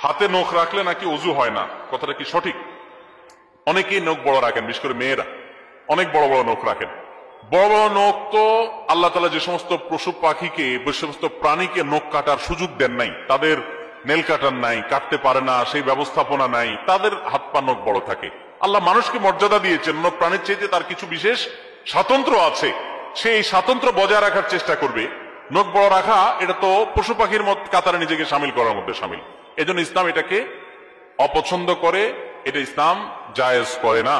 হাতে নখ রাখলে নাকি অজু হয় না, কথাটা কি সঠিক? অনেকেই নখ বড় রাখেন, বিশেষ করে মেয়েরা অনেক বড় বড় নখ রাখেন। বড় বড় নখ তো আল্লাহ তাআলা যে সমস্ত পশু পাখিকে, যে সমস্ত প্রাণীকে নখ কাটার সুযোগ দেন নাই, তাদের নেল কাটার নাই, কাটতে পারে না, সেই ব্যবস্থাপনা নাই, তাদের হাত পা নখ বড় থাকে। আল্লাহ মানুষকে মর্যাদা দিয়েছেন, অন্য প্রাণীর চাইতে তার কিছু বিশেষ স্বাতন্ত্র্য আছে, সেই স্বাতন্ত্র্য বজায় রাখার চেষ্টা করবে। নখ বড় রাখা এটা তো পশু পাখির কাতারে নিজেকে সামিল করার মধ্যে সামিল। এজন্য ইসলাম এটাকে অপছন্দ করে, এটা ইসলাম জায়েজ করে না।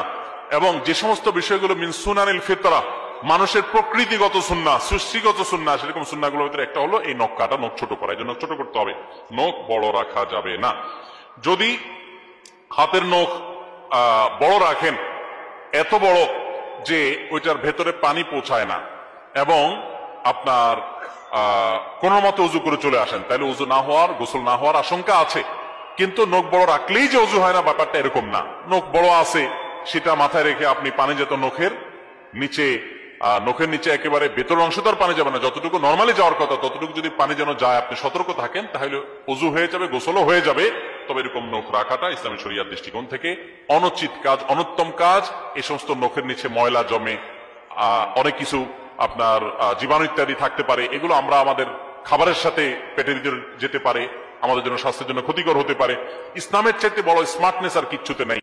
এবং যে সমস্ত বিষয়গুলো মিন সুনানিল ফিতরা, মানুষের প্রকৃতিগত সুন্নাহ, সৃষ্টিগত সুন্নাহ, সেরকম সুন্নাহগুলোর ভিতরে একটা হলো এই নখ কাটা, নখ ছোট করা। এই জন্য ছোট করতে হবে, নখ বড় রাখা যাবে না। যদি হাতের নখ বড় রাখেন, এত বড় যে ওইটার ভেতরে পানি পৌঁছায় না, এবং আপনার কোন মতে উজু করে চলে আসেন, তাহলে উজু না হওয়ার, গোসল না হওয়ার আশঙ্কা আছে। কিন্তু নখ বড় রাখলেই যে উজু হয় না, ব্যাপারটা এরকম না। নখ বড় আছে সেটা মাথায় রেখে আপনি পানি যেত নখের নিচে একেবারে ভেতর অংশ তো আর পানি যাবে না, যতটুকু নর্মালি যাওয়ার কথা ততটুকু যদি পানি যেন যায়, আপনি সতর্ক থাকেন, তাহলে উজু হয়ে যাবে, গোসলও হয়ে যাবে। তবে এরকম নখ রাখাটা ইসলামী শরিয়ার দৃষ্টিকোণ থেকে অনুচিত কাজ, অনুত্তম কাজ। এই সমস্ত নখের নিচে ময়লা জমে, অনেক কিছু আপনার জীবাণু ইত্যাদি থাকতে পারে, এগুলো আমরা আমাদের খাবারের সাথে পেটের ভিতরে যেতে পারে, আমাদের জন্য স্বাস্থ্যের জন্য ক্ষতিকর হতে পারে। ইসলামের চাইতে বড় স্মার্টনেস আর কিচ্ছুতে নাই।